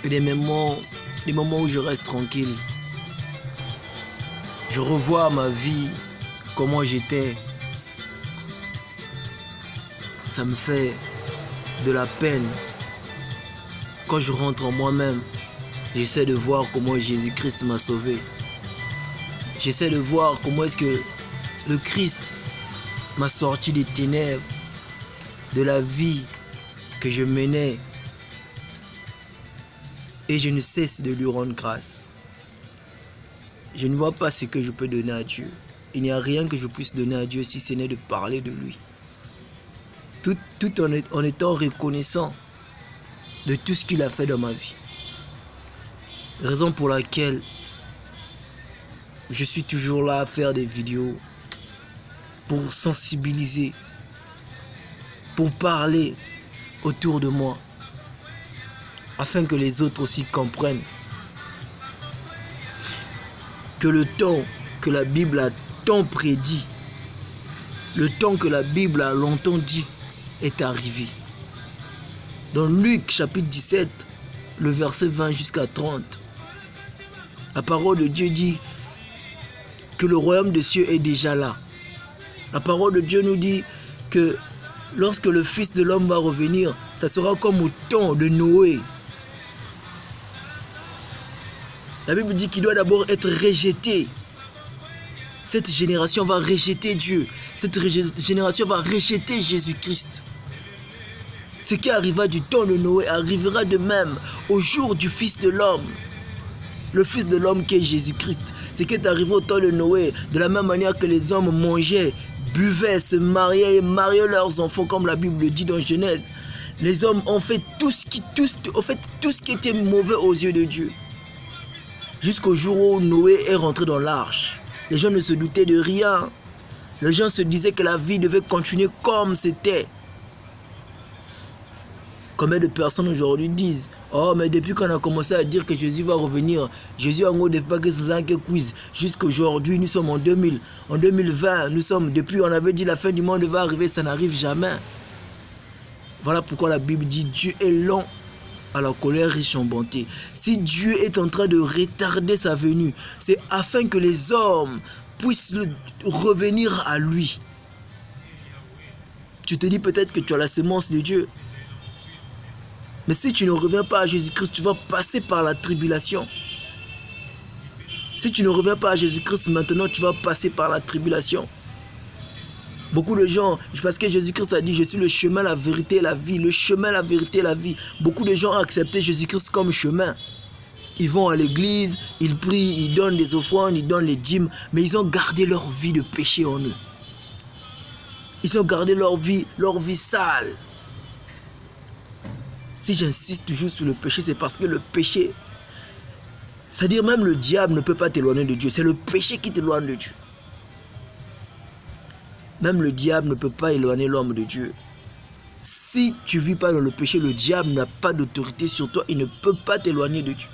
et des moments où je reste tranquille. Je revois ma vie, comment j'étais. Ça me fait de la peine. Quand je rentre en moi-même, j'essaie de voir comment Jésus-Christ m'a sauvé. J'essaie de voir comment est-ce que le Christ m'a sorti des ténèbres, de la vie que je menais. Et je ne cesse de lui rendre grâce. Je ne vois pas ce que je peux donner à Dieu. Il n'y a rien que je puisse donner à Dieu si ce n'est de parler de lui. Tout en étant reconnaissant de tout ce qu'il a fait dans ma vie. Raison pour laquelle je suis toujours là à faire des vidéos pour sensibiliser, pour parler autour de moi, afin que les autres aussi comprennent que le temps que la Bible a tant prédit, le temps que la Bible a longtemps dit est arrivé. Dans Luc chapitre 17, le verset 20 jusqu'à 30, la parole de Dieu dit que le royaume des cieux est déjà là. La parole de Dieu nous dit que lorsque le Fils de l'homme va revenir, ça sera comme au temps de Noé. La Bible dit qu'il doit d'abord être rejeté. Cette génération va rejeter Dieu. Cette génération va rejeter Jésus-Christ. Ce qui arriva du temps de Noé arrivera de même au jour du Fils de l'homme. Le Fils de l'homme qui est Jésus-Christ. Ce qui est arrivé au temps de Noé, de la même manière que les hommes mangeaient, buvaient, se mariaient et mariaient leurs enfants, comme la Bible le dit dans Genèse. Les hommes ont fait tout ce qui était mauvais aux yeux de Dieu. Jusqu'au jour où Noé est rentré dans l'arche. Les gens ne se doutaient de rien. Les gens se disaient que la vie devait continuer comme c'était. Combien de personnes aujourd'hui disent: oh, mais depuis qu'on a commencé à dire que Jésus va revenir, Jésus en gros depuis que c'est un quiz. Jusqu'aujourd'hui, nous sommes en 2020, depuis on avait dit la fin du monde va arriver, ça n'arrive jamais. Voilà pourquoi la Bible dit: Dieu est lent à la colère, riche en bonté. Si Dieu est en train de retarder sa venue, c'est afin que les hommes puissent revenir à lui. Tu te dis peut-être que tu as la sémence de Dieu. Mais si tu ne reviens pas à Jésus-Christ, tu vas passer par la tribulation. Si tu ne reviens pas à Jésus-Christ maintenant, tu vas passer par la tribulation. Beaucoup de gens, parce que Jésus-Christ a dit: je suis le chemin, la vérité et la vie. Le chemin, la vérité et la vie. Beaucoup de gens ont accepté Jésus-Christ comme chemin. Ils vont à l'église, ils prient, ils donnent des offrandes, ils donnent les dîmes, mais ils ont gardé leur vie de péché en eux. Ils ont gardé leur vie sale. Si j'insiste toujours sur le péché, c'est parce que le péché, c'est-à-dire même le diable ne peut pas t'éloigner de Dieu. C'est le péché qui t'éloigne de Dieu. Même le diable ne peut pas éloigner l'homme de Dieu. Si tu ne vis pas dans le péché, le diable n'a pas d'autorité sur toi. Il ne peut pas t'éloigner de Dieu.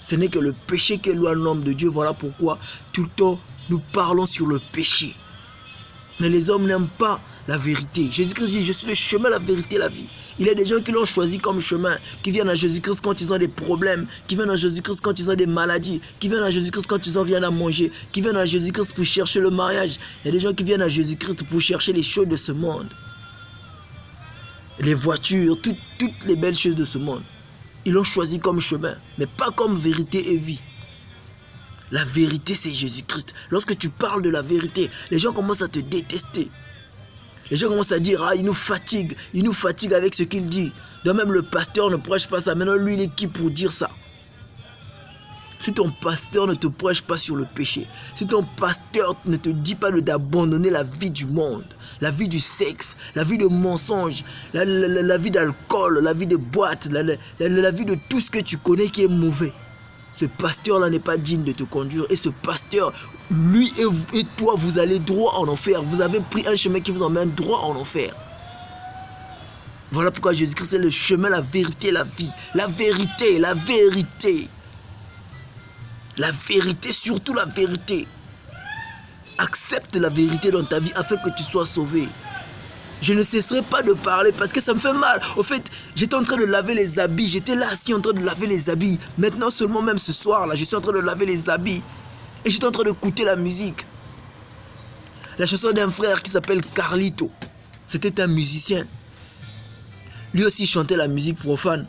Ce n'est que le péché qui éloigne l'homme de Dieu. Voilà pourquoi tout le temps nous parlons sur le péché. Mais les hommes n'aiment pas la vérité. Jésus-Christ dit: je suis le chemin, la vérité et la vie. Il y a des gens qui l'ont choisi comme chemin, qui viennent à Jésus-Christ quand ils ont des problèmes, qui viennent à Jésus-Christ quand ils ont des maladies, qui viennent à Jésus-Christ quand ils n'ont rien à manger, qui viennent à Jésus-Christ pour chercher le mariage. Il y a des gens qui viennent à Jésus-Christ pour chercher les choses de ce monde. Les voitures, toutes les belles choses de ce monde. Ils l'ont choisi comme chemin, mais pas comme vérité et vie. La vérité, c'est Jésus-Christ. Lorsque tu parles de la vérité, les gens commencent à te détester. Les gens commencent à dire: ah, il nous fatigue avec ce qu'il dit. Donc même le pasteur ne prêche pas ça. Maintenant, lui, il est qui pour dire ça? Si ton pasteur ne te prêche pas sur le péché, si ton pasteur ne te dit pas d'abandonner la vie du monde, la vie du sexe, la vie de mensonge, la vie d'alcool, la vie de boîte, la vie de tout ce que tu connais qui est mauvais, ce pasteur-là n'est pas digne de te conduire. Et ce pasteur, lui et toi, vous allez droit en enfer. Vous avez pris un chemin qui vous emmène droit en enfer. Voilà pourquoi Jésus-Christ est le chemin, la vérité, la vie. La vérité, la vérité. La vérité, surtout la vérité. Accepte la vérité dans ta vie afin que tu sois sauvé. Je ne cesserai pas de parler parce que ça me fait mal. Au fait, j'étais en train de laver les habits. J'étais là assis en train de laver les habits. Maintenant seulement, même ce soir là, je suis en train de laver les habits. Et j'étais en train d'écouter la musique. La chanson d'un frère qui s'appelle Carlito. C'était un musicien. Lui aussi chantait la musique profane.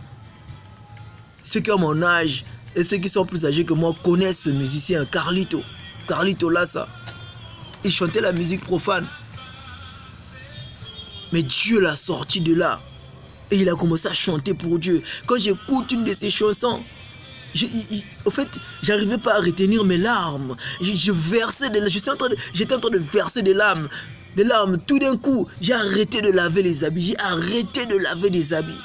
Ceux qui ont mon âge et ceux qui sont plus âgés que moi connaissent ce musicien, Carlito. Carlito Lassa. Il chantait la musique profane. Mais Dieu l'a sorti de là. Et il a commencé à chanter pour Dieu. Quand j'écoute une de ses chansons, au fait, j'arrivais pas à retenir mes larmes. Je versais j'étais en train de verser des larmes. Des larmes. Tout d'un coup, j'ai arrêté de laver les habits. J'ai arrêté de laver des habits.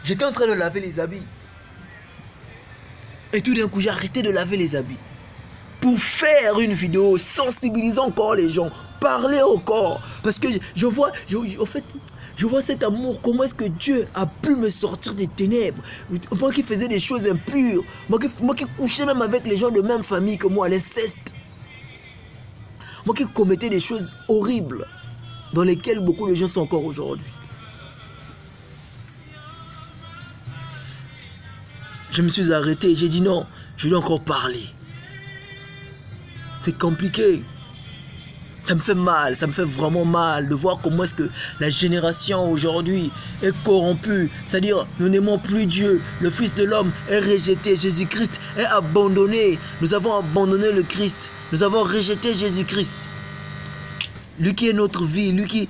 J'étais en train de laver les habits. Et tout d'un coup, j'ai arrêté de laver les habits. Pour faire une vidéo sensibilisant encore les gens. Parler encore. Parce que je vois cet amour. Comment est-ce que Dieu a pu me sortir des ténèbres? Moi qui faisais des choses impures. Moi qui couchais même avec les gens de même famille que moi, l'inceste. Moi qui commettais des choses horribles. Dans lesquelles beaucoup de gens sont encore aujourd'hui. Je me suis arrêté, j'ai dit non, je dois encore parler. C'est compliqué. Ça me fait mal, ça me fait vraiment mal de voir comment est-ce que la génération aujourd'hui est corrompue. C'est-à-dire, nous n'aimons plus Dieu. Le Fils de l'homme est rejeté. Jésus-Christ est abandonné. Nous avons abandonné le Christ. Nous avons rejeté Jésus-Christ. Lui qui est notre vie, lui qui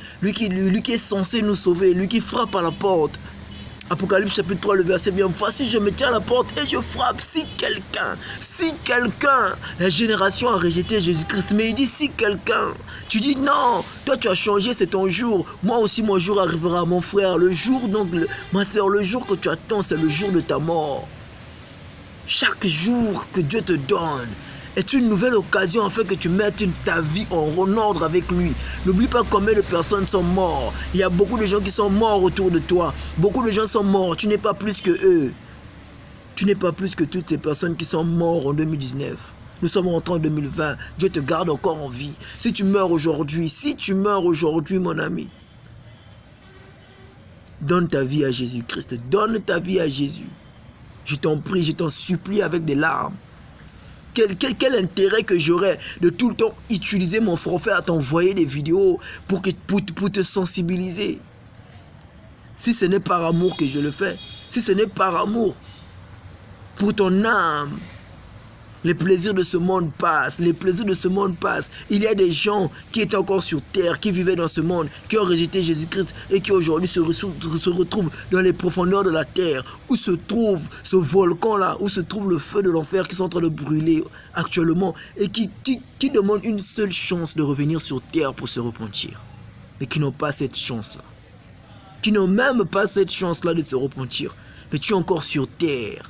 est censé nous sauver, lui qui frappe à la porte. Apocalypse chapitre 3, le verset bien. Voici, je me tiens à la porte et je frappe. Si quelqu'un, la génération a rejeté Jésus-Christ, mais il dit si quelqu'un, tu dis non, toi tu as changé, c'est ton jour. Moi aussi, mon jour arrivera, mon frère. Le jour, donc, ma soeur, le jour que tu attends, c'est le jour de ta mort. Chaque jour que Dieu te donne est une nouvelle occasion afin que tu mettes ta vie en ordre avec lui. N'oublie pas combien de personnes sont mortes. Il y a beaucoup de gens qui sont morts autour de toi. Beaucoup de gens sont morts. Tu n'es pas plus que eux. Tu n'es pas plus que toutes ces personnes qui sont mortes en 2019. Nous sommes rentrés en 2020. Dieu te garde encore en vie. Si tu meurs aujourd'hui, mon ami, donne ta vie à Jésus-Christ. Donne ta vie à Jésus. Je t'en prie, je t'en supplie avec des larmes. Quel intérêt que j'aurais de tout le temps utiliser mon forfait à t'envoyer des vidéos pour te sensibiliser. Si ce n'est par amour que je le fais, si ce n'est par amour pour ton âme, les plaisirs de ce monde passent, Il y a des gens qui étaient encore sur terre, qui vivaient dans ce monde, qui ont rejeté Jésus-Christ et qui aujourd'hui se retrouvent dans les profondeurs de la terre, où se trouve ce volcan-là, où se trouve le feu de l'enfer qui sont en train de brûler actuellement et qui demandent une seule chance de revenir sur terre pour se repentir. Mais qui n'ont pas cette chance-là. Qui n'ont même pas cette chance-là de se repentir. Mais tu es encore sur terre.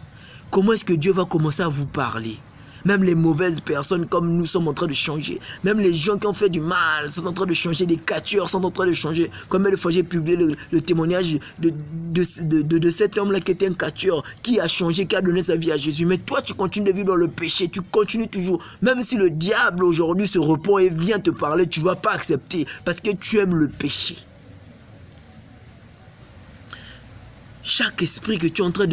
Comment est-ce que Dieu va commencer à vous parler? Même les mauvaises personnes comme nous sommes en train de changer. Même les gens qui ont fait du mal sont en train de changer. Les catcheurs sont en train de changer. Combien de fois j'ai publié le témoignage de cet homme-là qui était un catcheur, qui a changé, qui a donné sa vie à Jésus. Mais toi, tu continues de vivre dans le péché. Tu continues toujours. Même si le diable aujourd'hui se repent et vient te parler, tu ne vas pas accepter parce que tu aimes le péché. Chaque esprit que tu es en train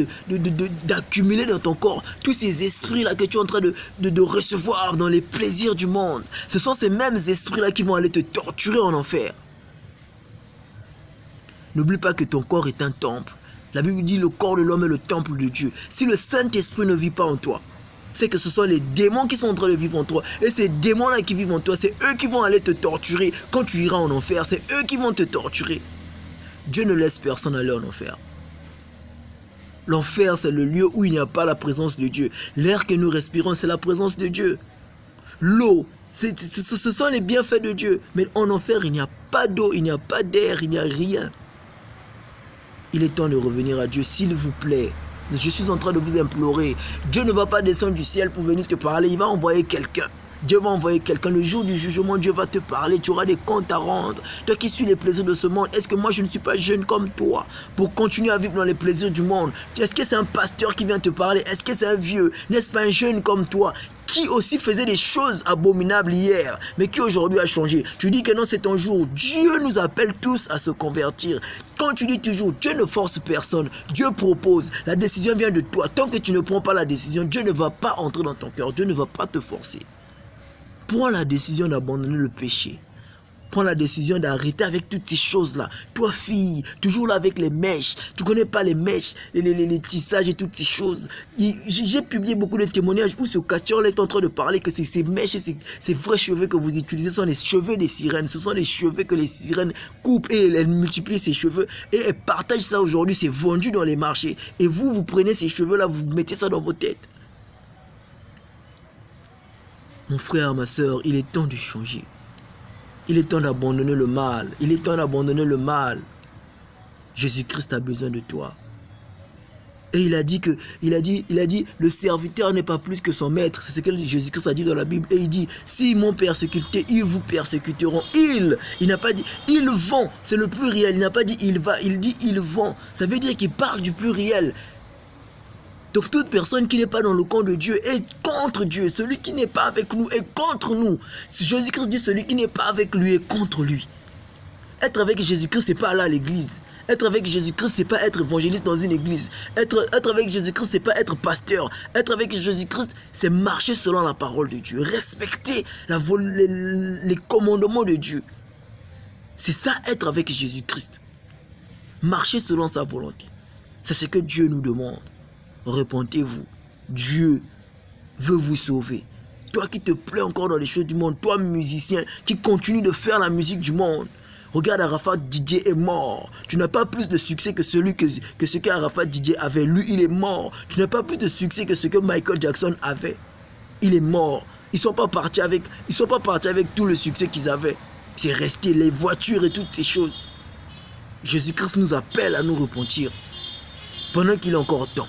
d'accumuler dans ton corps, tous ces esprits-là que tu es en train de recevoir dans les plaisirs du monde, ce sont ces mêmes esprits-là qui vont aller te torturer en enfer. N'oublie pas que ton corps est un temple. La Bible dit le corps de l'homme est le temple de Dieu. Si le Saint-Esprit ne vit pas en toi, c'est que ce sont les démons qui sont en train de vivre en toi. Et ces démons-là qui vivent en toi, c'est eux qui vont aller te torturer. Quand tu iras en enfer, c'est eux qui vont te torturer. Dieu ne laisse personne aller en enfer. L'enfer, c'est le lieu où il n'y a pas la présence de Dieu. L'air que nous respirons, c'est la présence de Dieu. L'eau, ce sont les bienfaits de Dieu. Mais en enfer, il n'y a pas d'eau, il n'y a pas d'air, il n'y a rien. Il est temps de revenir à Dieu, s'il vous plaît. Je suis en train de vous implorer. Dieu ne va pas descendre du ciel pour venir te parler. Il va envoyer quelqu'un. Dieu va envoyer quelqu'un. Le jour du jugement, Dieu va te parler. Tu auras des comptes à rendre. Toi qui suis les plaisirs de ce monde, est-ce que moi je ne suis pas jeune comme toi pour continuer à vivre dans les plaisirs du monde? Est-ce que c'est un pasteur qui vient te parler? Est-ce que c'est un vieux? N'est-ce pas un jeune comme toi? qui aussi faisait des choses abominables hier, mais qui aujourd'hui a changé. Tu dis que non, c'est ton jour. Dieu nous appelle tous à se convertir. Quand tu dis toujours, Dieu ne force personne, Dieu propose. La décision vient de toi. Tant que tu ne prends pas la décision, Dieu ne va pas entrer dans ton cœur. Dieu ne va pas te forcer. Prends la décision d'abandonner le péché. Prends la décision d'arrêter avec toutes ces choses-là. Toi, fille, toujours là avec les mèches. Tu connais pas les mèches, les tissages et toutes ces choses. J'ai publié beaucoup de témoignages où ce catcheur est en train de parler que ces mèches et ces vrais cheveux que vous utilisez sont les cheveux des sirènes. Ce sont les cheveux que les sirènes coupent et elles multiplient ces cheveux. Et elles partagent ça aujourd'hui. C'est vendu dans les marchés. Et vous prenez ces cheveux-là, vous mettez ça dans vos têtes. Mon frère, ma soeur, il est temps de changer. Il est temps d'abandonner le mal. Il est temps d'abandonner le mal. Jésus-Christ a besoin de toi. Et il a dit, le serviteur n'est pas plus que son maître. C'est ce que Jésus-Christ a dit dans la Bible. Et il dit, s'ils m'ont persécuté, ils vous persécuteront. Il n'a pas dit, ils vont. C'est le pluriel. Il n'a pas dit, il va. Il dit, ils vont. Ça veut dire qu'il parle du pluriel. Donc toute personne qui n'est pas dans le camp de Dieu est contre Dieu. Celui qui n'est pas avec nous est contre nous. Jésus-Christ dit celui qui n'est pas avec lui est contre lui. Être avec Jésus-Christ, c'est pas aller à l'église. Être avec Jésus-Christ, c'est pas être évangéliste dans une église. Être avec Jésus-Christ, c'est pas être pasteur. Être avec Jésus-Christ, c'est marcher selon la parole de Dieu. Respecter les commandements de Dieu. C'est ça, être avec Jésus-Christ. Marcher selon sa volonté. C'est ce que Dieu nous demande. Repentez-vous. Dieu veut vous sauver. Toi qui te plais encore dans les choses du monde, toi musicien qui continue de faire la musique du monde. Regarde, Arafat Didier est mort. Tu n'as pas plus de succès que ce qu'Arafat Didier avait. Lui, il est mort. Tu n'as pas plus de succès que ce que Michael Jackson avait. Il est mort. Ils ne sont pas partis avec tout le succès qu'ils avaient. C'est resté les voitures et toutes ces choses. Jésus-Christ nous appelle à nous repentir pendant qu'il est encore temps.